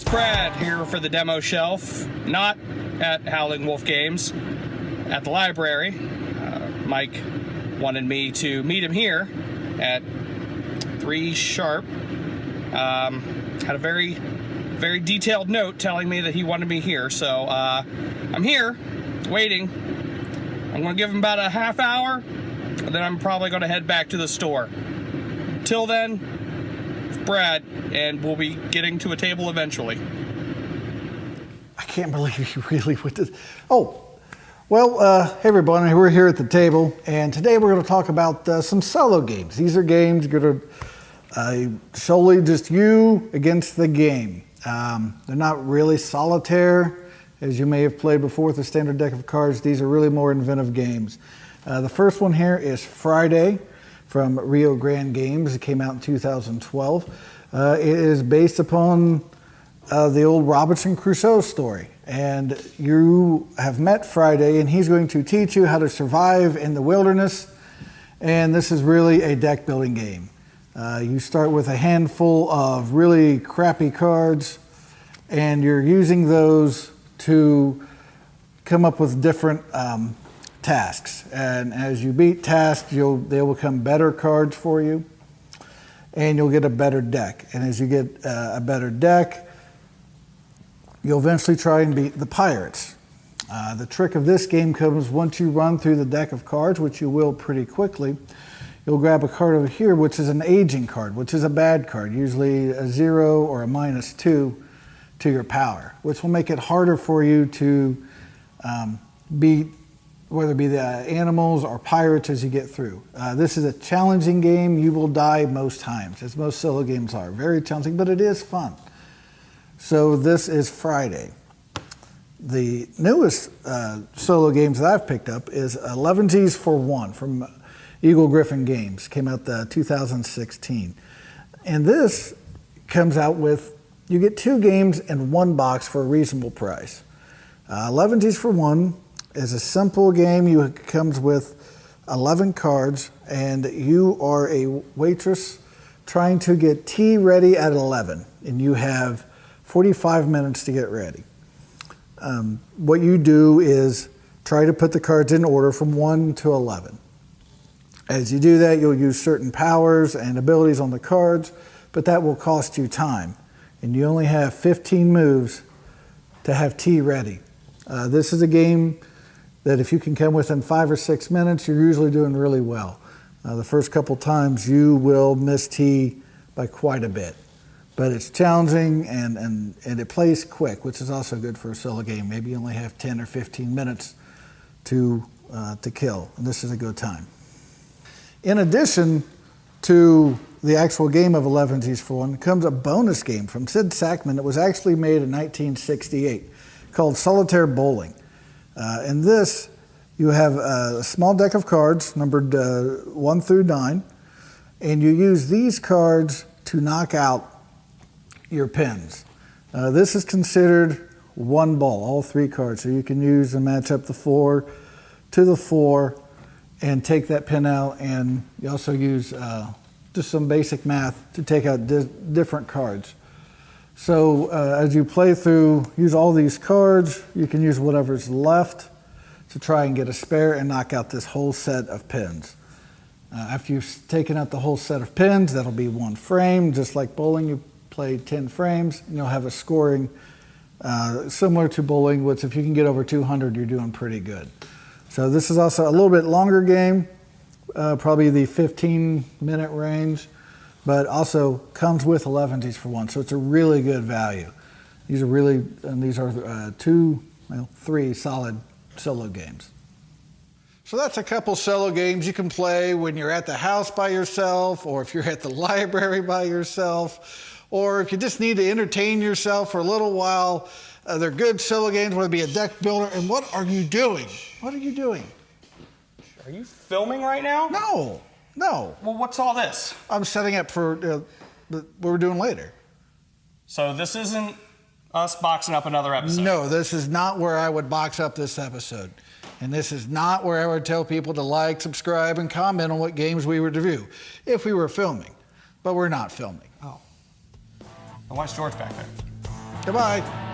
it's Brad here for the demo shelf, not at Howling Wolf Games, at the library. Mike wanted me to meet him here at 3 sharp. Had a very, very detailed note telling me that he wanted me here, so I'm here, waiting. I'm going to give him about a half hour, and then I'm probably going to head back to the store. Till then, it's Brad, and we'll be getting to a table eventually. I can't believe you really went to... Oh, well, hey everybody, we're here at the table, and today we're going to talk about some solo games. These are games going to solely just you against the game. They're not really solitaire, as you may have played before with a standard deck of cards. These are really more inventive games. The first one here is Friday from Rio Grande Games. It came out in 2012. It is based upon the old Robinson Crusoe story. And you have met Friday, and he's going to teach you how to survive in the wilderness. And this is really a deck building game. You start with a handful of really crappy cards, and you're using those to come up with different tasks. And as you beat tasks, they will become better cards for you, and you'll get a better deck. And as you get a better deck, you'll eventually try and beat the pirates. The trick of this game comes once you run through the deck of cards, which you will pretty quickly. You'll grab a card over here, which is an aging card, which is a bad card, usually a 0 or a -2 to your power, which will make it harder for you to beat, whether it be the animals or pirates as you get through. This is a challenging game. You will die most times, as most solo games are. Very challenging, but it is fun. So this is Friday. The newest solo games that I've picked up is 11Gs for 1 from Eagle Griffin Games. Came out 2016. And this comes out with, you get 2 games in 1 box for a reasonable price. 11Gs for 1 is a simple game. It comes with 11 cards, and you are a waitress trying to get tea ready at 11, and you have 45 minutes to get ready. What you do is try to put the cards in order from 1 to 11. As you do that, you'll use certain powers and abilities on the cards, but that will cost you time. And you only have 15 moves to have tea ready. This is a game that if you can come within 5 or 6 minutes, you're usually doing really well. The first couple times you will miss tea by quite a bit. But it's challenging and it plays quick, which is also good for a solo game. Maybe you only have 10 or 15 minutes to kill, and this is a good time. In addition to the actual game of 11Gs for 1 comes a bonus game from Sid Sackman that was actually made in 1968 called Solitaire Bowling. In this, you have a small deck of cards numbered 1 through 9, and you use these cards to knock out your pins. This is considered 1 ball, all 3 cards. So you can use and match up the 4 to the 4 and take that pin out, and you also use just some basic math to take out different cards. So as you play through, use all these cards, you can use whatever's left to try and get a spare and knock out this whole set of pins. After you've taken out the whole set of pins, that'll be 1 frame. Just like bowling, you play 10 frames, and you'll have a scoring similar to bowling, which if you can get over 200, you're doing pretty good. So this is also a little bit longer game, probably the 15-minute range, but also comes with 11Gs for 1, so it's a really good value. These are 3 solid solo games. So that's a couple solo games you can play when you're at the house by yourself, or if you're at the library by yourself, or if you just need to entertain yourself for a little while. They're good solo games, whether it be a deck builder. And what are you doing? What are you doing? Are you filming right now? No. Well, what's all this? I'm setting up for what we're doing later. So this isn't us boxing up another episode? No, this is not where I would box up this episode. And this is not where I would tell people to like, subscribe, and comment on what games we would review if we were filming. But we're not filming. Oh. Well, why is George back there? Goodbye.